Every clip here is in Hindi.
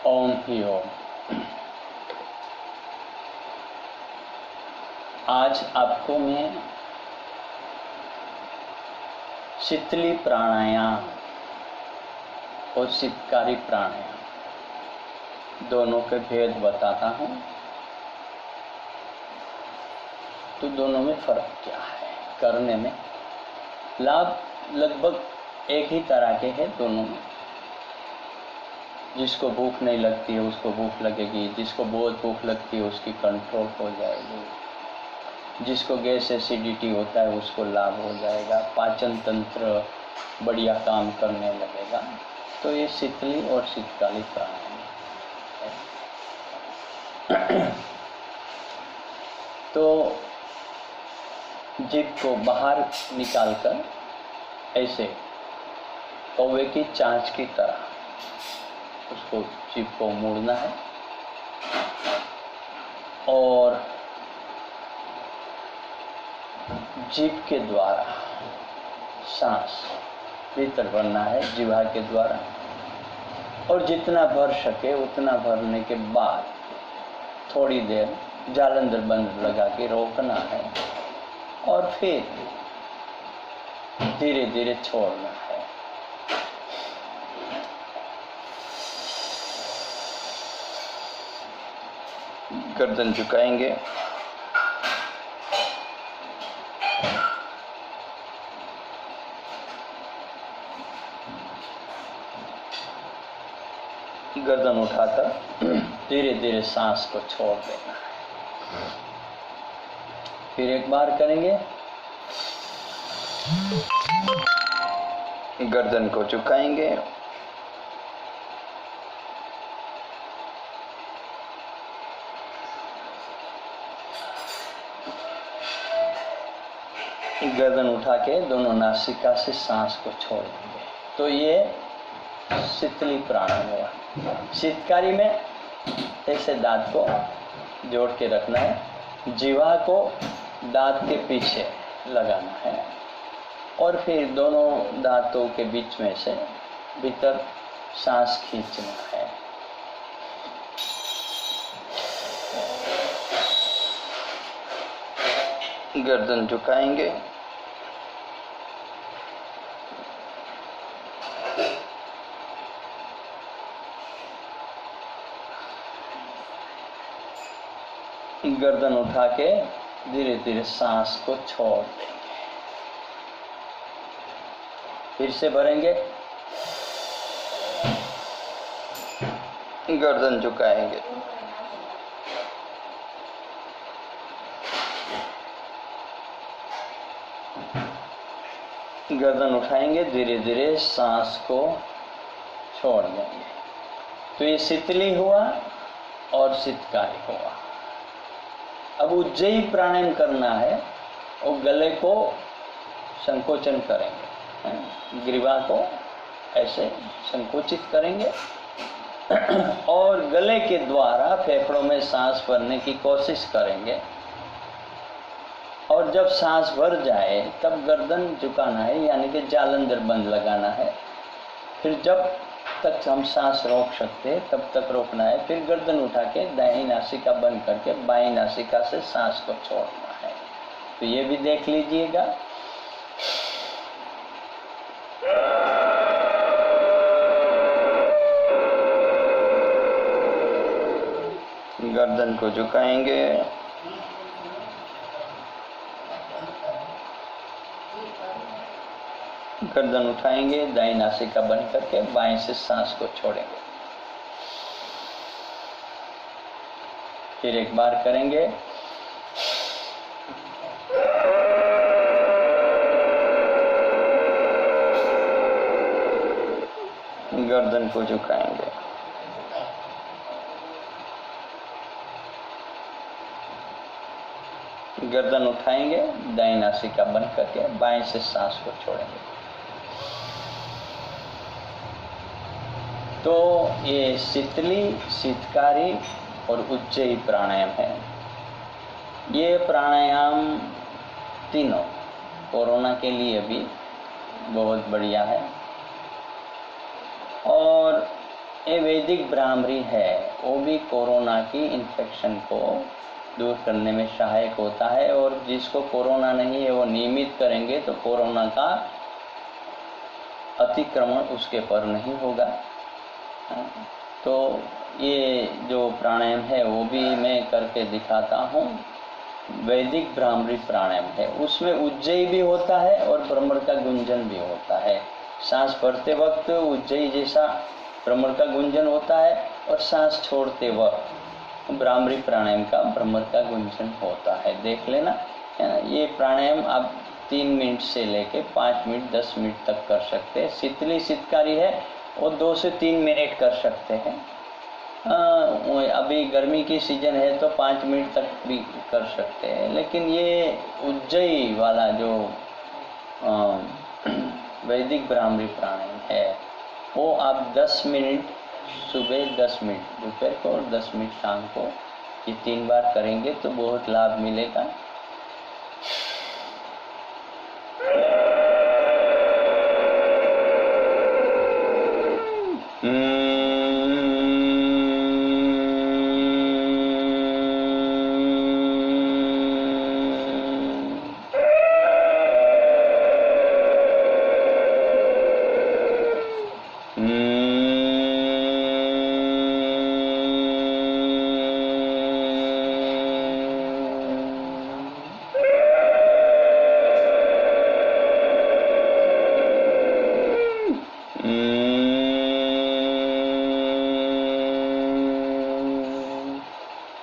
ओम ही ओम। आज आपको मैं शीतली प्राणायाम और शीतकारी प्राणायाम दोनों के भेद बताता हूँ। तो दोनों में फर्क क्या है, करने में लाभ लगभग एक ही तरह के हैं दोनों में। जिसको भूख नहीं लगती है उसको भूख लगेगी, जिसको बहुत भूख लगती है उसकी कंट्रोल हो जाएगी, जिसको गैस एसिडिटी होता है उसको लाभ हो जाएगा, पाचन तंत्र बढ़िया काम करने लगेगा। तो ये शीतली और शीतकाली प्राणायाम है। तो जीभ को बाहर निकालकर ऐसे कौवे की चांच की तरह उसको जीभ को मोड़ना है और जीभ के द्वारा सांस भीतर भरना है, जीवा के द्वारा, और जितना भर सके उतना भरने के बाद थोड़ी देर जालंधर बंद लगा के रोकना है और फिर धीरे धीरे छोड़ना है। गर्दन झुकाएंगे, गर्दन उठाकर धीरे धीरे सांस को छोड़ देना है। फिर एक बार करेंगे, गर्दन को झुकाएंगे, गर्दन उठा के दोनों नासिका से सांस को छोड़ देंगे। तो ये शीतली प्राणायाम हुआ। शीतकारी में ऐसे दांत को जोड़ के रखना है, जीवा को दांत के पीछे लगाना है और फिर दोनों दांतों के बीच में से भीतर सांस खींचना है। गर्दन झुकाएंगे, गर्दन उठा के धीरे धीरे सांस को छोड़ देंगे। फिर से भरेंगे, गर्दन झुकाएंगे, गर्दन उठाएंगे, धीरे धीरे सांस को छोड़ देंगे। तो ये शीतली हुआ और शीतकारी हुआ। अब उज्जयी प्राणायाम करना है और गले को संकोचन करेंगे, ग्रीवा को ऐसे संकोचित करेंगे और गले के द्वारा फेफड़ों में सांस भरने की कोशिश करेंगे। और जब सांस भर जाए तब गर्दन झुकाना है, यानी कि जालंधर बंद लगाना है। फिर जब तक हम सांस रोक सकते हैं तब तक रोकना है। फिर गर्दन उठा के दाहिनी नासिका बंद करके बाईं नासिका से सांस को छोड़ना है। तो ये भी देख लीजिएगा। गर्दन को झुकाएंगे, गर्दन उठाएंगे, दाईं नासिका बंद करके बाएं से सांस को छोड़ेंगे। फिर एक बार करेंगे, गर्दन को झुकाएंगे, गर्दन उठाएंगे, दाईं नासिका बंद करके बाएं से सांस को छोड़ेंगे। तो ये शीतली, शीतकारी और उज्जयी प्राणायाम है। ये प्राणायाम तीनों कोरोना के लिए भी बहुत बढ़िया है और ये वैदिक भ्रामरी है, वो भी कोरोना की इन्फेक्शन को दूर करने में सहायक होता है। और जिसको कोरोना नहीं है वो नियमित करेंगे तो कोरोना का अतिक्रमण उसके पर नहीं होगा। तो ये जो प्राणायाम है वो भी मैं करके दिखाता हूँ। वैदिक भ्रामरी प्राणायाम है, उसमें उज्जयी भी होता है और भ्रमर का गुंजन भी होता है। सांस भरते वक्त उज्जयी जैसा भ्रमर का गुंजन होता है और सांस छोड़ते वक्त भ्रामरी प्राणायाम का भ्रमर का गुंजन होता है। देख लेना, ये प्राणायाम आप 3 मिनट से लेके 5 मिनट 10 मिनट तक कर सकते हैं। शीतली शीतकारी है वो 2 से 3 मिनट कर सकते हैं। अभी गर्मी की सीजन है तो 5 मिनट तक भी कर सकते हैं। लेकिन ये उज्जयी वाला जो वैदिक भ्रामरी प्राणायाम है वो आप 10 मिनट सुबह, 10 मिनट दोपहर को और 10 मिनट शाम को, ये 3 बार करेंगे तो बहुत लाभ मिलेगा।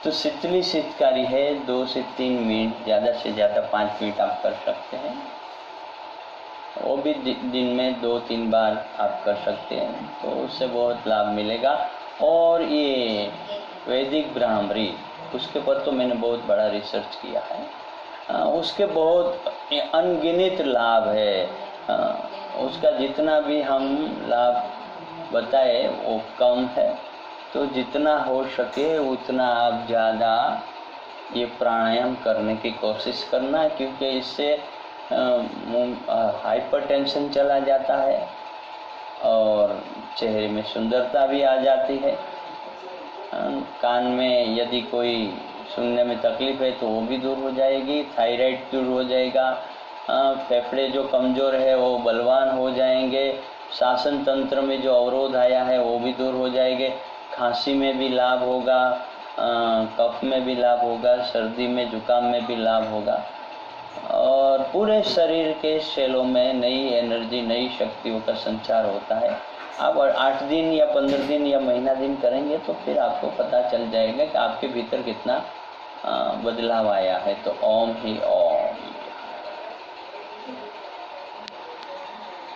तो शीतली शीतकारी है 2 से 3 मिनट, ज़्यादा से ज़्यादा 5 मिनट आप कर सकते हैं। वो भी दिन में 2-3 बार आप कर सकते हैं तो उससे बहुत लाभ मिलेगा। और ये वैदिक भ्रामरी, उसके ऊपर तो मैंने बहुत बड़ा रिसर्च किया है। उसके बहुत अनगिनत लाभ है। उसका जितना भी हम लाभ बताए वो कम है। तो जितना हो सके उतना आप ज़्यादा ये प्राणायाम करने की कोशिश करना, क्योंकि इससे हाइपरटेंशन चला जाता है और चेहरे में सुंदरता भी आ जाती है। कान में यदि कोई सुनने में तकलीफ है तो वो भी दूर हो जाएगी, थायराइड दूर हो जाएगा, फेफड़े जो कमज़ोर है वो बलवान हो जाएंगे, श्वसन तंत्र में जो अवरोध आया है वो भी दूर हो जाएंगे, खांसी में भी लाभ होगा, कफ में भी लाभ होगा, सर्दी में जुकाम में भी लाभ होगा और पूरे शरीर के सेलों में नई एनर्जी, नई शक्तियों का संचार होता है। आप 8 दिन या 15 दिन या महीना दिन करेंगे तो फिर आपको पता चल जाएगा कि आपके भीतर कितना बदलाव आया है। तो ओम ही ओम।